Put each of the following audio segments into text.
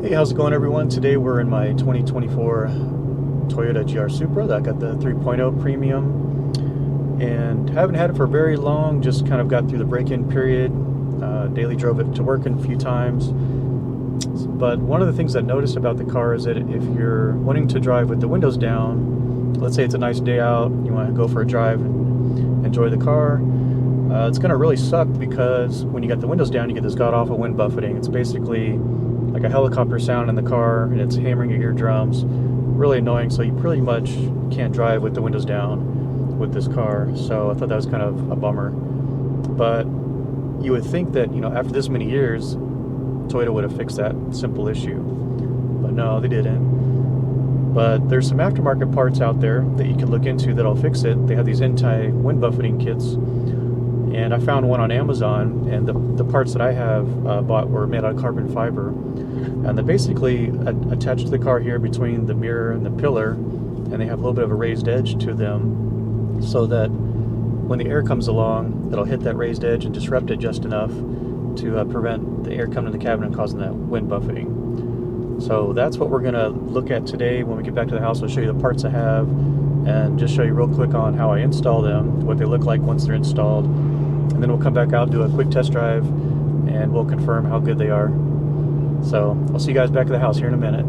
Hey, how's it going, everyone? Today we're in my 2024 Toyota GR Supra. I got the 3.0 Premium and haven't had it for very long, just kind of got through the break-in period. Daily drove it to work a few times. But one of the things I noticed about the car is that if you're wanting to drive with the windows down, let's say it's a nice day out, you want to go for a drive and enjoy the car, it's going to really suck because when you got the windows down, you get this god-awful wind buffeting. It's basically like a helicopter sound in the car, and it's hammering your eardrums. Really annoying, so you pretty much can't drive with the windows down with this car. So I thought that was kind of a bummer. But you would think that, after this many years, Toyota would have fixed that simple issue. But no, they didn't. But there's some aftermarket parts out there that you can look into that'll fix it. They have these anti-wind buffeting kits. And I found one on Amazon, and the parts that I have bought were made out of carbon fiber. And they're basically attached to the car here between the mirror and the pillar, and they have a little bit of a raised edge to them so that when the air comes along, it'll hit that raised edge and disrupt it just enough to prevent the air coming to the cabin and causing that wind buffeting. So that's what we're going to look at today. When we get back to the house, I'll show you the parts I have and just show you real quick on how I install them, what they look like once they're installed. And then we'll come back out, do a quick test drive, and we'll confirm how good they are. So I'll see you guys back at the house here in a minute.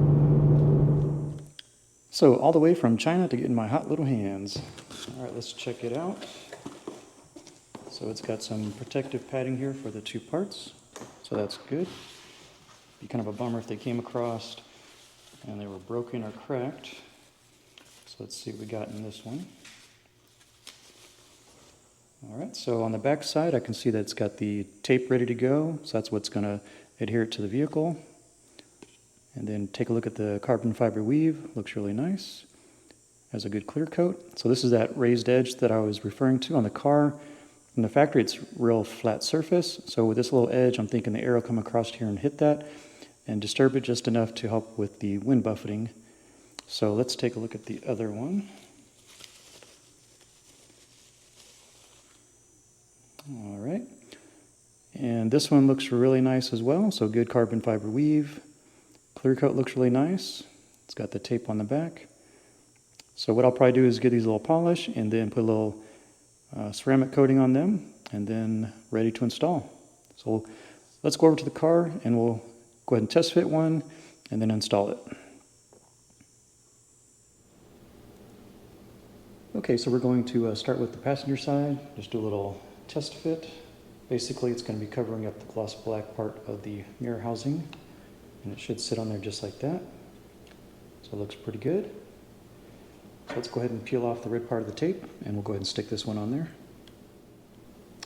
So all the way from China to get in my hot little hands. All right, let's check it out. So it's got some protective padding here for the two parts, so that's good. Be kind of a bummer if they came across and they were broken or cracked. So let's see what we got in this one. All right, so on the back side, I can see that it's got the tape ready to go. So that's what's going to adhere it to the vehicle. And then take a look at the carbon fiber weave. Looks really nice. Has a good clear coat. So this is that raised edge that I was referring to on the car. In the factory, it's real flat surface. So with this little edge, I'm thinking the air will come across here and hit that and disturb it just enough to help with the wind buffeting. So let's take a look at the other one. All right, and this one looks really nice as well. So good carbon fiber weave. Clear coat looks really nice. It's got the tape on the back. So what I'll probably do is get these a little polish and then put a little ceramic coating on them and then ready to install. So let's go over to the car and we'll go ahead and test fit one and then install it. Okay, so we're going to start with the passenger side. Just do a little test fit. Basically, it's going to be covering up the gloss black part of the mirror housing, and it should sit on there just like that. So it looks pretty good. So let's go ahead and peel off the red part of the tape, and we'll go ahead and stick this one on there.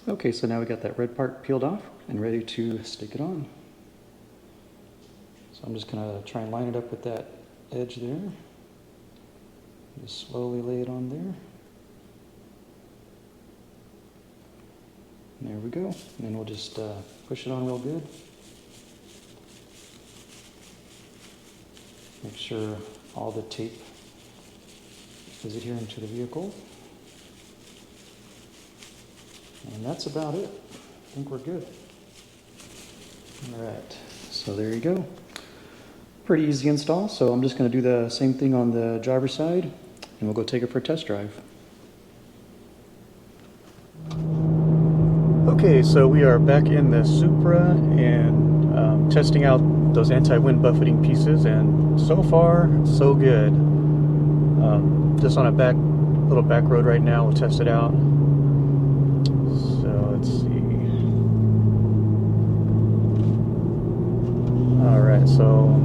Okay, so now we got that red part peeled off and ready to stick it on. So I'm just going to try and line it up with that edge there. Just slowly lay it on there. There we go. And then we'll just push it on real good. Make sure all the tape is adhering to the vehicle. And that's about it. I think we're good. All right, so there you go. Pretty easy install. So I'm just going to do the same thing on the driver's side, and we'll go take it for a test drive. Okay, so we are back in the Supra and testing out those anti-wind buffeting pieces, and so far, so good. Just on a little back road right now, we'll test it out. So let's see. All right, so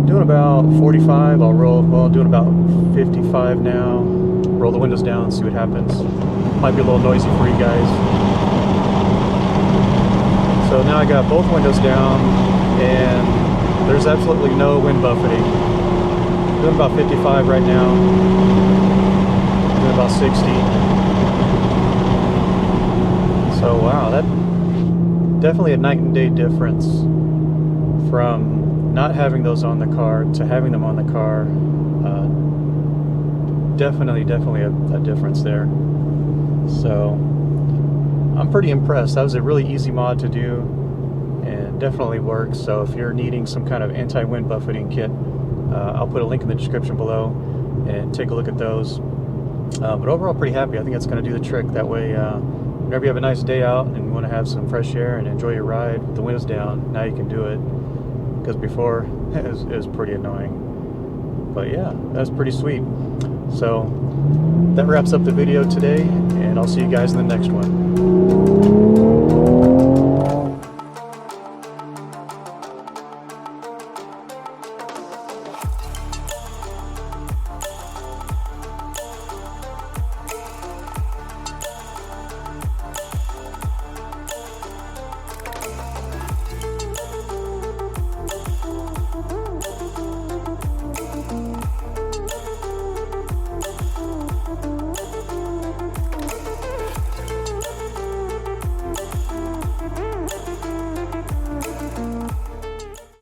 doing about 45. Doing about 55 now. Roll the windows down, see what happens. Might be a little noisy for you guys. So now I got both windows down and there's absolutely no wind buffeting. Doing about 55 right now. Doing about 60. So wow, that definitely a night and day difference from not having those on the car to having them on the car. Definitely a difference there. So I'm pretty impressed. That was a really easy mod to do, and definitely works. So if you're needing some kind of anti-wind buffeting kit, I'll put a link in the description below and take a look at those. But overall, pretty happy. I think it's going to do the trick. That way, whenever you have a nice day out and you want to have some fresh air and enjoy your ride with the windows down, now you can do it. Because before, it was pretty annoying. But yeah, that's pretty sweet. So that wraps up the video today, and I'll see you guys in the next one.